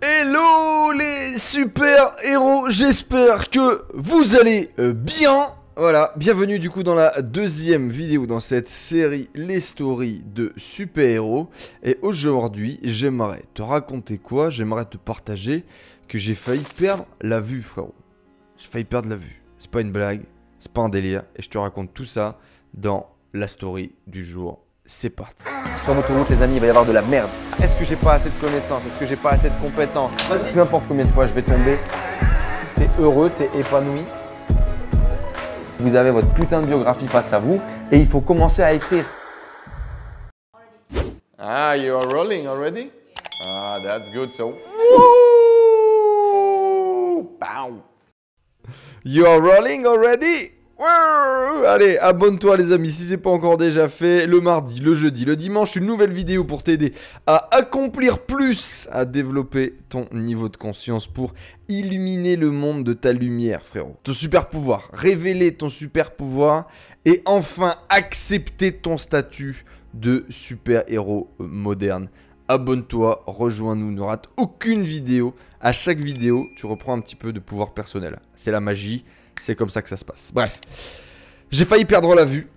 Hello les super héros, j'espère que vous allez bien. Voilà, bienvenue du coup dans la deuxième vidéo dans cette série Les Stories de super héros. Et aujourd'hui, j'aimerais te raconter quoi? J'aimerais te partager que j'ai failli perdre la vue, frérot. J'ai failli perdre la vue. C'est pas une blague, c'est pas un délire. Et je te raconte tout ça dans la story du jour. C'est parti. Sur l'autoroute, les amis, il va y avoir de la merde. Est-ce que j'ai pas assez de connaissances? Est-ce que j'ai pas assez de compétences? Peu importe combien de fois je vais tomber, t'es heureux, t'es épanoui. Vous avez votre putain de biographie face à vous et il faut commencer à écrire. Ah, you are rolling already? Ah, that's good. So, Pow. You are rolling already? Wouh. Allez, abonne-toi les amis si c'est pas encore déjà fait. Le mardi, le jeudi, le dimanche, une nouvelle vidéo pour t'aider à accomplir plus, à développer ton niveau de conscience pour illuminer le monde de ta lumière, frérot. Ton super pouvoir, révéler ton super pouvoir et enfin accepter ton statut de super héros moderne. Abonne-toi, rejoins-nous, ne rate aucune vidéo. À chaque vidéo, tu reprends un petit peu de pouvoir personnel. C'est la magie, c'est comme ça que ça se passe. Bref, j'ai failli perdre la vue.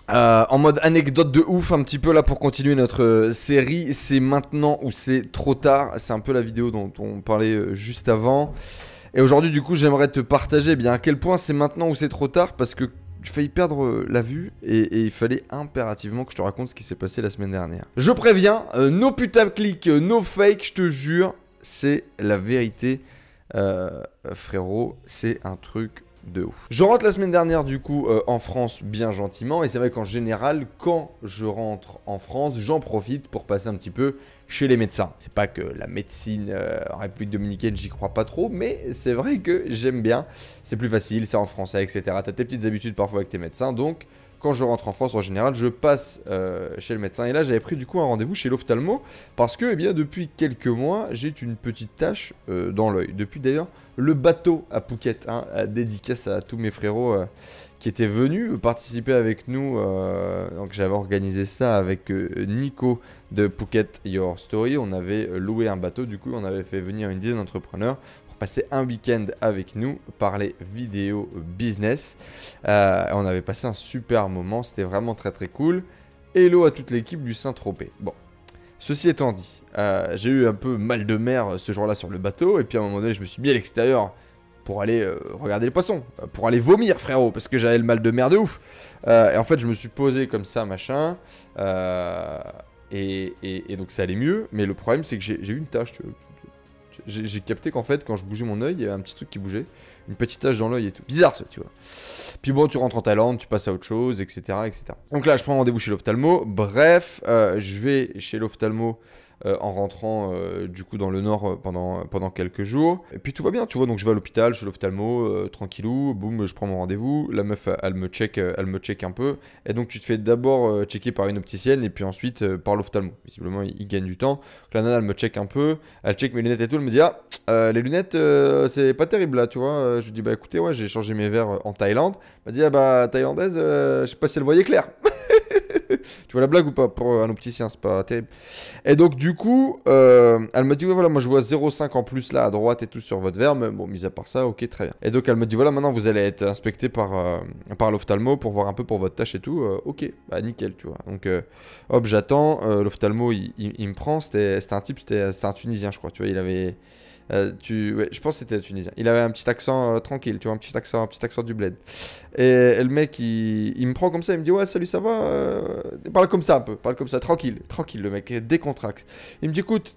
En mode anecdote de ouf, un petit peu là pour continuer notre série. C'est maintenant ou c'est trop tard. C'est un peu la vidéo dont on parlait juste avant. Et aujourd'hui, du coup, j'aimerais te partager à quel point c'est maintenant ou c'est trop tard parce que j'ai failli perdre la vue et il fallait impérativement que je te raconte ce qui s'est passé la semaine dernière. Je préviens, no putaclic, no fake, je te jure, c'est la vérité, frérot, c'est un truc de ouf. Je rentre la semaine dernière du coup en France bien gentiment et c'est vrai qu'en général quand je rentre en France j'en profite pour passer un petit peu chez les médecins. C'est pas que la médecine en République Dominicaine j'y crois pas trop mais c'est vrai que j'aime bien. C'est plus facile, c'est en français etc. T'as tes petites habitudes parfois avec tes médecins donc quand je rentre en France en général je passe chez le médecin et là j'avais pris du coup un rendez-vous chez l'ophtalmo parce que depuis quelques mois j'ai une petite tache dans l'œil. Depuis d'ailleurs le bateau à Phuket, dédicace à tous mes frérots qui étaient venus participer avec nous. Donc j'avais organisé ça avec Nico de Phuket Your Story. On avait loué un bateau, du coup on avait fait venir une dizaine d'entrepreneurs pour passer un week-end avec nous, parler vidéo business. On avait passé un super moment, c'était vraiment très très cool. Hello à toute l'équipe du Saint-Tropez. Bon. Ceci étant dit, j'ai eu un peu mal de mer ce jour-là sur le bateau, et puis à un moment donné, je me suis mis à l'extérieur pour aller regarder les poissons, pour aller vomir, frérot, parce que j'avais le mal de mer de ouf. Et en fait, je me suis posé comme ça, machin, et donc ça allait mieux, mais le problème, c'est que j'ai eu une tache, tu vois. J'ai capté qu'en fait, quand je bougeais mon œil, il y avait un petit truc qui bougeait, une petite tache dans l'œil et tout. Bizarre ça, tu vois. Puis bon, tu rentres en Thaïlande, tu passes à autre chose, etc. etc. Donc là, je prends rendez-vous chez l'ophtalmo. Bref, je vais chez l'ophtalmo en rentrant du coup dans le nord pendant quelques jours. Et puis tout va bien, tu vois. Donc je vais à l'hôpital, chez l'ophtalmo, tranquillou. Boum, je prends mon rendez-vous. La meuf, elle me check un peu. Et donc tu te fais d'abord checker par une opticienne et puis ensuite par l'ophtalmo. Visiblement, il gagne du temps. Donc la nana, elle me check un peu. Elle check mes lunettes et tout. Elle me dit les lunettes, c'est pas terrible là, tu vois. Je lui dis bah écoutez, ouais, j'ai changé mes verres en Thaïlande. Elle m'a dit bah thaïlandaise, je sais pas si elle voyait clair. Tu vois la blague ou pas? Pour un opticien, c'est pas terrible. Et donc, du coup, elle me dit ouais, voilà, moi je vois 0,5 en plus là à droite et tout sur votre verre. Mais bon, mis à part ça, ok, très bien. Et donc, elle me dit voilà, maintenant vous allez être inspecté par l'ophtalmo pour voir un peu pour votre tâche et tout. Ok, bah nickel, tu vois. Donc, hop, j'attends. L'ophtalmo, il me prend. C'était un type, c'était un Tunisien, je crois. Tu vois, il avait. Ouais, je pense que c'était tunisien. Il avait un petit accent tranquille, tu vois, un petit accent du bled. Et le mec, il me prend comme ça, il me dit ouais, salut, ça va parle comme ça un peu, parle comme ça, tranquille, le mec, décontracte. Il me dit écoute,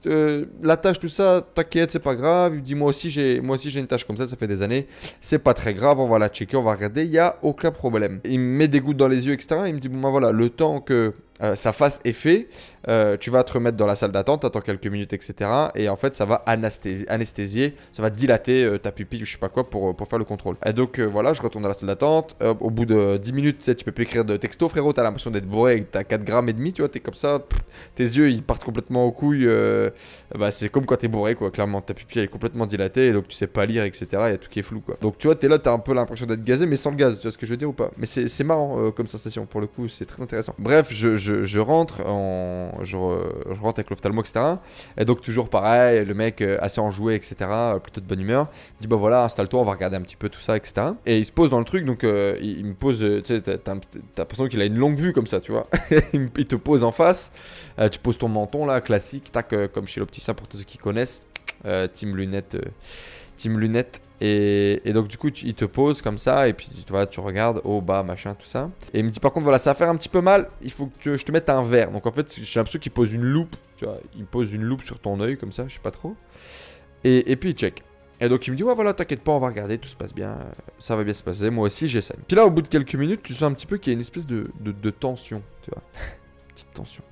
la tâche, tout ça, t'inquiète, c'est pas grave. Il me dit moi aussi j'ai une tâche comme ça fait des années, c'est pas très grave, on va la checker, on va regarder, il y a aucun problème. Il me met des gouttes dans les yeux, etc. Il me dit bon bah voilà, le temps que ça fasse effet, tu vas te remettre dans la salle d'attente, attends quelques minutes, etc. Et en fait, ça va anesthésier, ça va dilater ta pupille ou je sais pas quoi pour faire le contrôle. Et donc voilà, je retourne dans la salle d'attente. Au bout de 10 minutes, tu sais, tu peux plus écrire de texto, frérot. T'as l'impression d'être bourré et t'as 4 grammes et demi, tu vois. T'es comme ça, tes yeux ils partent complètement aux couilles. Bah, c'est comme quand t'es bourré, quoi. Clairement, ta pupille elle est complètement dilatée et donc tu sais pas lire, etc. Il y a tout qui est flou, quoi. Donc tu vois, t'es là, t'as un peu l'impression d'être gazé, mais sans le gaz, tu vois ce que je veux dire ou pas? Mais c'est marrant comme sensation, pour le coup, c'est très intéressant. Bref, je je rentre, je rentre avec l'ophtalmo, etc. Et donc toujours pareil, le mec assez enjoué, etc. Plutôt de bonne humeur. Il dit bah voilà, installe-toi, on va regarder un petit peu tout ça, etc. Et il se pose dans le truc, donc il me pose, tu sais, t'as l'impression qu'il a une longue vue comme ça, tu vois. Il te pose en face, tu poses ton menton là, classique, tac, comme chez l'opticien pour tous ceux qui connaissent, team lunettes. Et donc du coup il te pose comme ça et puis voilà, tu regardes haut, bas, machin, tout ça. Et il me dit par contre voilà, ça va faire un petit peu mal, il faut que je te mette un verre. Donc en fait j'ai l'impression qu'il pose une loupe, tu vois, il pose une loupe sur ton œil comme ça, je sais pas trop. Et puis il check. Et donc il me dit ouais voilà, t'inquiète pas, on va regarder, tout se passe bien, ça va bien se passer, moi aussi j'essaie. Puis là au bout de quelques minutes tu sens un petit peu qu'il y a une espèce de tension, tu vois. Petite tension.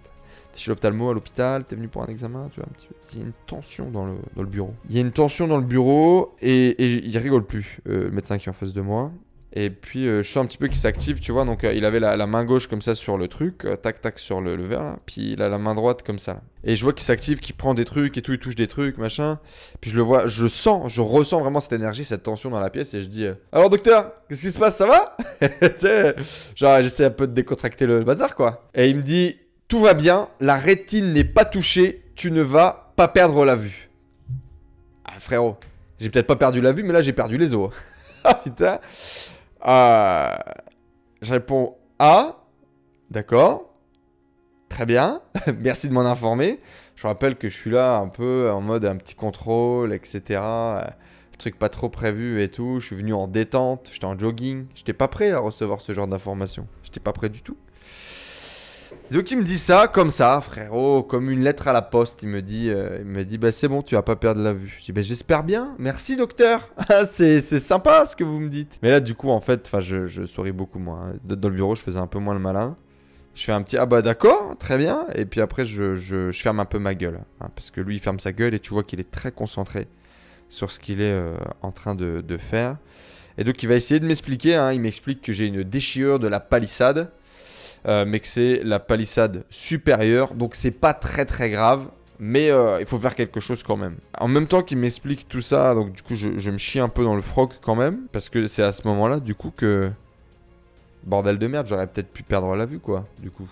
T'es chez l'ophtalmo à l'hôpital, t'es venu pour un examen, tu vois, un petit peu. Il y a une tension dans le bureau. Il y a une tension dans le bureau et il rigole plus, le médecin qui est en face de moi. Et puis je sens un petit peu qu'il s'active, tu vois. Donc il avait la main gauche comme ça sur le truc, tac tac sur le verre là. Puis il a la main droite comme ça là. Et je vois qu'il s'active, qu'il prend des trucs et tout, il touche des trucs, machin. Puis je le vois, je ressens vraiment cette énergie, cette tension dans la pièce. Et je dis alors docteur, qu'est-ce qui se passe, ça va? Tu sais, genre j'essaie un peu de décontracter le bazar quoi. Et il me dit tout va bien, la rétine n'est pas touchée, tu ne vas pas perdre la vue. Ah frérot, j'ai peut-être pas perdu la vue, mais là j'ai perdu les os. Ah putain. Je réponds ah, d'accord, très bien, merci de m'en informer. Je rappelle que je suis là un peu en mode un petit contrôle, etc. Truc pas trop prévu et tout. Je suis venu en détente, j'étais en jogging. J'étais pas prêt à recevoir ce genre d'informations. J'étais pas prêt du tout. Donc il me dit ça, comme ça, frérot, comme une lettre à la poste. Il me dit bah c'est bon, tu vas pas perdre la vue. Je dis bah j'espère bien, merci docteur. c'est sympa ce que vous me dites. Mais là du coup en fait, je souris beaucoup moins. Hein. Dans le bureau, je faisais un peu moins le malin. Je fais un petit ah bah d'accord, très bien. Et puis après je ferme un peu ma gueule. Hein, parce que lui il ferme sa gueule et tu vois qu'il est très concentré sur ce qu'il est en train de faire. Et donc il va essayer de m'expliquer. Hein, il m'explique que j'ai une déchirure de la palissade. Mais que c'est la palissade supérieure, donc c'est pas très très grave, mais il faut faire quelque chose quand même. En même temps qu'il m'explique tout ça, donc du coup je me chie un peu dans le froc quand même, parce que c'est à ce moment-là du coup que, bordel de merde, j'aurais peut-être pu perdre la vue quoi, du coup.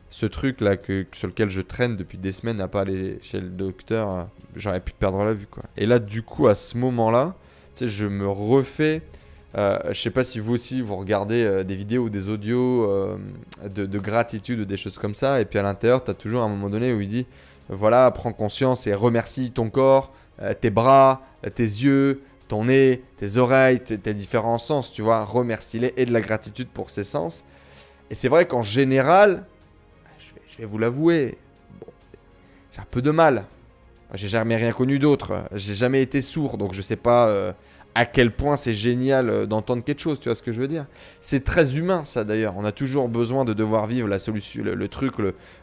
Ce truc là sur lequel je traîne depuis des semaines à pas aller chez le docteur, j'aurais pu perdre la vue quoi. Et là du coup à ce moment-là, tu sais, je me refais... je sais pas si vous aussi vous regardez des vidéos ou des audios de gratitude ou des choses comme ça, et puis à l'intérieur tu as toujours un moment donné où il dit voilà, prends conscience et remercie ton corps, tes bras, tes yeux, ton nez, tes oreilles, tes différents sens, tu vois, remercie-les et de la gratitude pour ces sens. Et c'est vrai qu'en général, je vais vous l'avouer, bon, j'ai un peu de mal. J'ai jamais rien connu d'autre, j'ai jamais été sourd, donc je sais pas à quel point c'est génial d'entendre quelque chose, tu vois ce que je veux dire. C'est très humain ça d'ailleurs, on a toujours besoin de devoir vivre la solution, le truc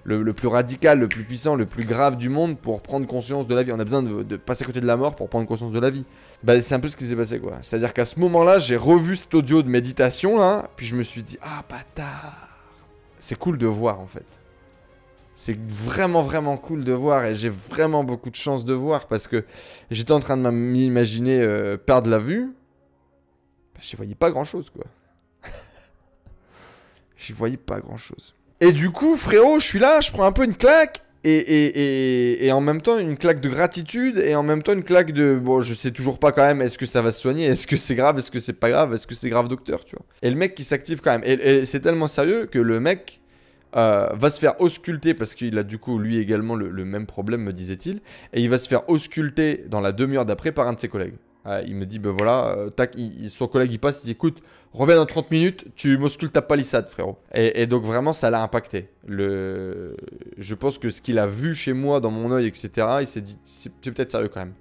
le plus radical, le plus puissant, le plus grave du monde pour prendre conscience de la vie. On a besoin de passer à côté de la mort pour prendre conscience de la vie. Bah c'est un peu ce qui s'est passé quoi. C'est-à-dire qu'à ce moment-là, j'ai revu cet audio de méditation là, puis je me suis dit ah bâtard. C'est cool de voir en fait. C'est vraiment vraiment cool de voir et j'ai vraiment beaucoup de chance de voir parce que j'étais en train de m'imaginer perdre la vue. Bah, j'y voyais pas grand chose quoi. J'y voyais pas grand chose. Et du coup frérot, je suis là, je prends un peu une claque et en même temps une claque de gratitude et en même temps une claque de... Bon je sais toujours pas quand même, est-ce que ça va se soigner, est-ce que c'est grave, est-ce que c'est pas grave, est-ce que c'est grave docteur tu vois. Et le mec qui s'active quand même. Et c'est tellement sérieux que le mec... va se faire ausculter parce qu'il a du coup lui également le même problème me disait-il, et il va se faire ausculter dans la demi-heure d'après par un de ses collègues. Il me dit ben voilà, tac, son collègue il passe, il dit écoute, reviens dans 30 minutes, tu m'auscultes ta palissade frérot. Et donc vraiment ça l'a impacté. Je pense que ce qu'il a vu chez moi dans mon œil etc, il s'est dit c'est peut-être sérieux quand même.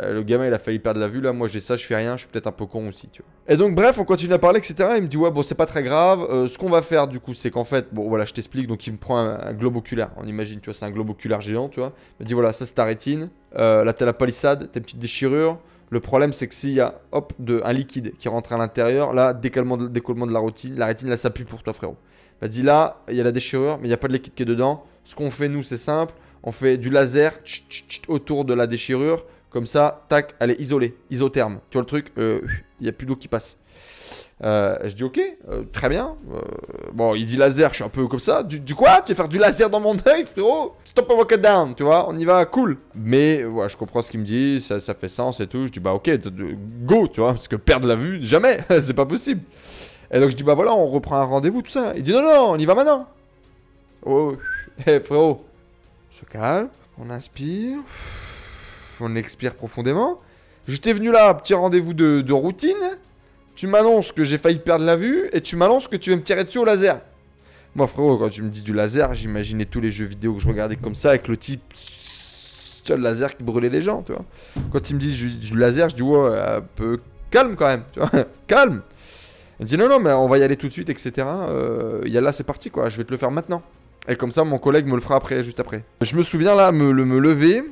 Le gamin il a failli perdre la vue là, moi j'ai ça, je fais rien, je suis peut-être un peu con aussi tu vois. Et donc bref on continue à parler etc, il me dit ouais bon c'est pas très grave, ce qu'on va faire du coup c'est qu'en fait, bon voilà je t'explique, donc il me prend un globe oculaire, on imagine tu vois c'est un globe oculaire géant tu vois, il me dit voilà ça c'est ta rétine, là t'as la palissade, t'as une petite déchirure, le problème c'est que s'il y a hop un liquide qui rentre à l'intérieur, là décollement de la rétine là ça pue pour toi frérot. Il m'a dit là il y a la déchirure mais il n'y a pas de liquide qui est dedans, ce qu'on fait nous c'est simple, on fait du laser autour de la déchirure. Comme ça, tac, elle est isolée, isotherme. Tu vois le truc, il n'y a plus d'eau qui passe. Je dis ok, très bien. Bon, il dit laser, je suis un peu comme ça. Du quoi? Tu veux faire du laser dans mon œil, frérot? Stop and walk it down, tu vois, on y va, cool. Mais ouais, je comprends ce qu'il me dit, ça fait sens et tout. Je dis bah ok, go, tu vois, parce que perdre la vue, jamais, c'est pas possible. Et donc je dis bah voilà, on reprend un rendez-vous, tout ça. Il dit non, non, on y va maintenant. Oh, hey, frérot, on se calme, on inspire, on expire profondément. J'étais venu là, petit rendez-vous de routine. Tu m'annonces que j'ai failli perdre la vue et tu m'annonces que tu veux me tirer dessus au laser. Moi frérot, quand tu me dis du laser, j'imaginais tous les jeux vidéo que je regardais comme ça avec le type le laser qui brûlait les gens, tu vois. Quand il me dit du laser, je dis ouais, un peu calme quand même, tu vois, calme. Il me dit non, non, mais on va y aller tout de suite, etc. Là, c'est parti quoi, je vais te le faire maintenant. Et comme ça, mon collègue me le fera après, juste après. Je me souviens là, me lever,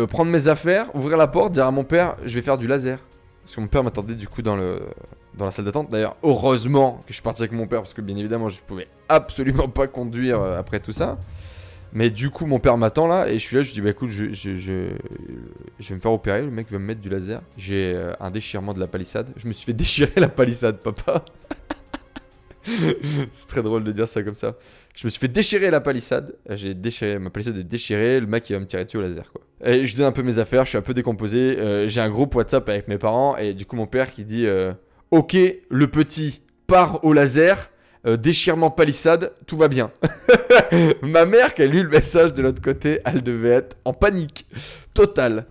prendre mes affaires, ouvrir la porte, dire à mon père, je vais faire du laser. Parce que mon père m'attendait du coup dans la salle d'attente. D'ailleurs, heureusement que je suis parti avec mon père parce que bien évidemment, je pouvais absolument pas conduire après tout ça. Mais du coup, mon père m'attend là et je suis là, je lui dis bah écoute, je vais me faire opérer, le mec va me mettre du laser. J'ai un déchirement de la palissade. Je me suis fait déchirer la palissade, papa. C'est très drôle de dire ça comme ça. Je me suis fait déchirer la palissade. J'ai déchiré, ma palissade est déchirée. Le mec il va me tirer dessus au laser quoi. Et je donne un peu mes affaires, je suis un peu décomposé. J'ai un groupe WhatsApp avec mes parents. Et du coup mon père qui dit ok, le petit part au laser. Déchirement palissade, tout va bien. Ma mère qui a lu le message de l'autre côté, elle devait être en panique totale.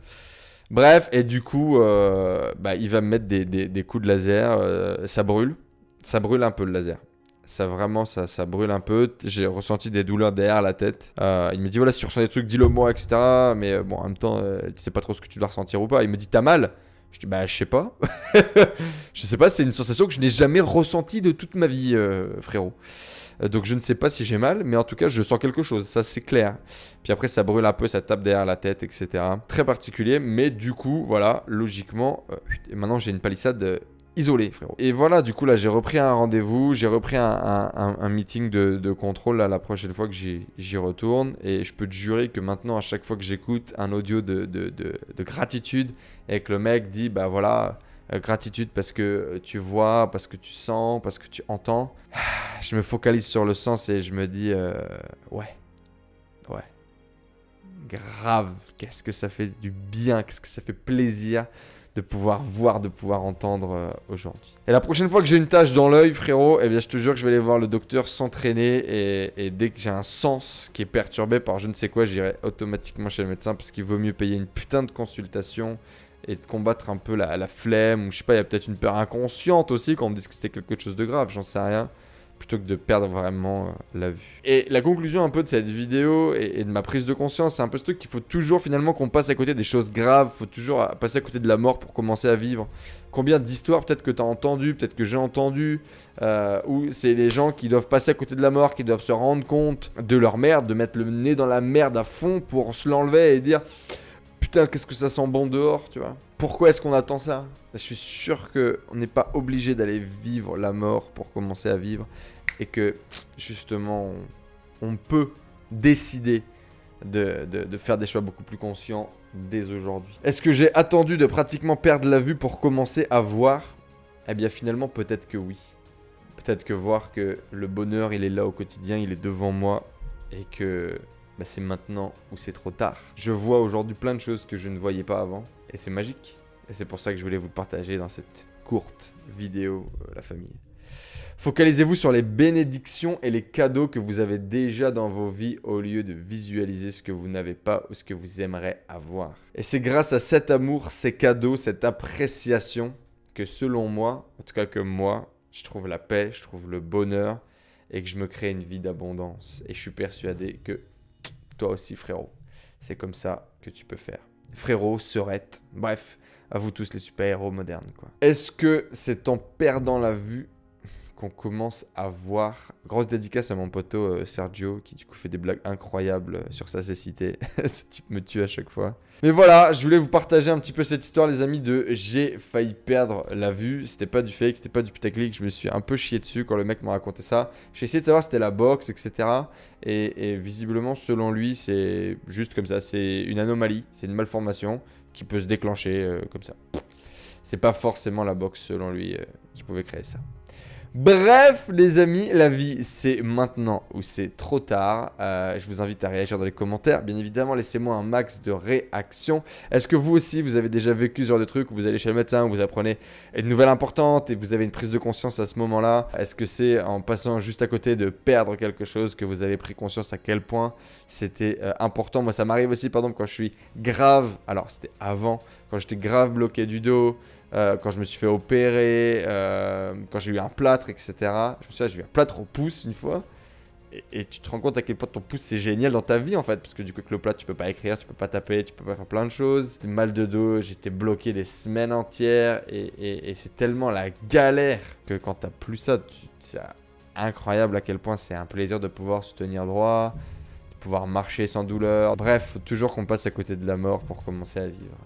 Bref, et du coup il va me mettre des coups de laser. Ça brûle un peu le laser. Ça vraiment, ça brûle un peu. J'ai ressenti des douleurs derrière la tête. Il me dit voilà, si tu ressens des trucs, dis-le moi, etc. Mais bon, en même temps, tu sais pas trop ce que tu dois ressentir ou pas. Il me dit t'as mal? Je dis bah je sais pas. Je sais pas, c'est une sensation que je n'ai jamais ressentie de toute ma vie, frérot. Donc je ne sais pas si j'ai mal, mais en tout cas je sens quelque chose, ça c'est clair. Puis après ça brûle un peu, ça tape derrière la tête, etc. Très particulier, mais du coup, voilà, logiquement, et maintenant j'ai une palissade isolé, frérot. Et voilà, du coup, là, j'ai repris un rendez-vous, j'ai repris un meeting de contrôle là, la prochaine fois que j'y retourne. Et je peux te jurer que maintenant, à chaque fois que j'écoute un audio de gratitude et que le mec dit, bah voilà, gratitude parce que tu vois, parce que tu sens, parce que tu entends, je me focalise sur le sens et je me dis, ouais, grave, qu'est-ce que ça fait du bien, qu'est-ce que ça fait plaisir de pouvoir voir, de pouvoir entendre aujourd'hui. Et la prochaine fois que j'ai une tache dans l'œil, frérot, eh bien je te jure que je vais aller voir le docteur s'entraîner et dès que j'ai un sens qui est perturbé par je ne sais quoi, j'irai automatiquement chez le médecin parce qu'il vaut mieux payer une putain de consultation et de combattre un peu la flemme ou je sais pas, il y a peut-être une peur inconsciente aussi quand on me dit que c'était quelque chose de grave, j'en sais rien. Plutôt que de perdre vraiment la vue. Et la conclusion un peu de cette vidéo et de ma prise de conscience, c'est un peu ce truc qu'il faut toujours finalement qu'on passe à côté des choses graves, faut toujours passer à côté de la mort pour commencer à vivre. Combien d'histoires peut-être que tu as entendu, peut-être que j'ai entendu, où c'est les gens qui doivent passer à côté de la mort, qui doivent se rendre compte de leur merde, de mettre le nez dans la merde à fond pour se l'enlever et dire putain qu'est-ce que ça sent bon dehors, tu vois. Pourquoi est-ce qu'on attend ça? Je suis sûr qu'on n'est pas obligé d'aller vivre la mort pour commencer à vivre et que justement on peut décider de faire des choix beaucoup plus conscients dès aujourd'hui. Est-ce que j'ai attendu de pratiquement perdre la vue pour commencer à voir? Eh bien finalement peut-être que oui. Peut-être que voir que le bonheur il est là au quotidien, il est devant moi et que bah, c'est maintenant ou c'est trop tard. Je vois aujourd'hui plein de choses que je ne voyais pas avant et c'est magique. Et c'est pour ça que je voulais vous le partager dans cette courte vidéo, la famille. Focalisez-vous sur les bénédictions et les cadeaux que vous avez déjà dans vos vies au lieu de visualiser ce que vous n'avez pas ou ce que vous aimeriez avoir. Et c'est grâce à cet amour, ces cadeaux, cette appréciation que selon moi, en tout cas que moi, je trouve la paix, je trouve le bonheur et que je me crée une vie d'abondance. Et je suis persuadé que toi aussi frérot, c'est comme ça que tu peux faire. Frérot, sœurette, bref, à vous tous les super-héros modernes quoi. Est-ce que c'est en perdant la vue qu'on commence à voir. Grosse dédicace à mon poteau Sergio qui du coup fait des blagues incroyables sur sa cécité. Ce type me tue à chaque fois. Mais voilà, je voulais vous partager un petit peu cette histoire les amis de j'ai failli perdre la vue. C'était pas du fake, c'était pas du putaclic. Je me suis un peu chié dessus quand le mec m'a raconté ça. J'ai essayé de savoir si c'était la boxe, etc. Et visiblement selon lui c'est juste comme ça. C'est une anomalie, c'est une malformation qui peut se déclencher comme ça. c'est pas forcément la box selon lui qui pouvait créer ça. Bref, les amis, la vie, c'est maintenant ou c'est trop tard. Je vous invite à réagir dans les commentaires. Bien évidemment, laissez-moi un max de réactions. Est-ce que vous aussi, vous avez déjà vécu ce genre de truc où vous allez chez le médecin, où vous apprenez une nouvelle importante et vous avez une prise de conscience à ce moment-là? Est-ce que c'est en passant juste à côté de perdre quelque chose que vous avez pris conscience à quel point c'était important? Moi, ça m'arrive aussi, par exemple, quand je suis grave... Alors, c'était avant, quand j'étais grave bloqué du dos... quand je me suis fait opérer, quand j'ai eu un plâtre, etc. Je me souviens, j'ai eu un plâtre au pouce une fois. Et tu te rends compte à quel point ton pouce c'est génial dans ta vie en fait. Parce que du coup, avec le plâtre, tu peux pas écrire, tu peux pas taper, tu peux pas faire plein de choses. C'était mal de dos, j'étais bloqué des semaines entières. Et c'est tellement la galère que quand t'as plus ça, c'est incroyable à quel point c'est un plaisir de pouvoir se tenir droit, de pouvoir marcher sans douleur. Bref, faut toujours qu'on passe à côté de la mort pour commencer à vivre.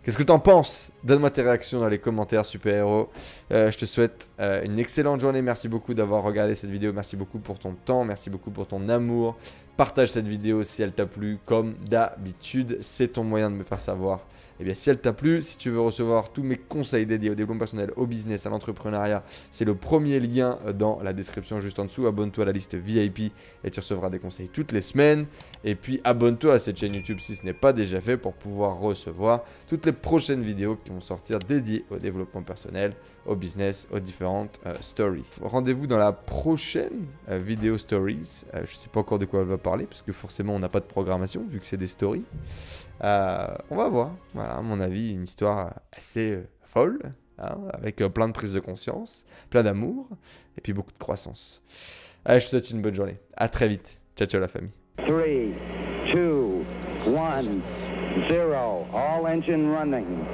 Qu'est-ce que t'en penses? Donne-moi tes réactions dans les commentaires, super-héros. Je te souhaite une excellente journée. Merci beaucoup d'avoir regardé cette vidéo. Merci beaucoup pour ton temps. Merci beaucoup pour ton amour. Partage cette vidéo si elle t'a plu. Comme d'habitude, c'est ton moyen de me faire savoir. Eh bien, si elle t'a plu, si tu veux recevoir tous mes conseils dédiés au développement personnel, au business, à l'entrepreneuriat, c'est le premier lien dans la description juste en dessous. Abonne-toi à la liste VIP et tu recevras des conseils toutes les semaines. Et puis, abonne-toi à cette chaîne YouTube si ce n'est pas déjà fait pour pouvoir recevoir toutes les prochaines vidéos qui vont sortir dédiées au développement personnel, au business, aux différentes stories. Rendez-vous dans la prochaine vidéo stories. Je ne sais pas encore de quoi elle va parler parce que forcément, on n'a pas de programmation vu que c'est des stories. On va voir. Voilà, à mon avis, une histoire assez folle, hein, avec plein de prise de conscience, plein d'amour et puis beaucoup de croissance. Allez, je te souhaite une bonne journée. À très vite. Ciao, ciao la famille. 3, 2, 1, 0. All engine running.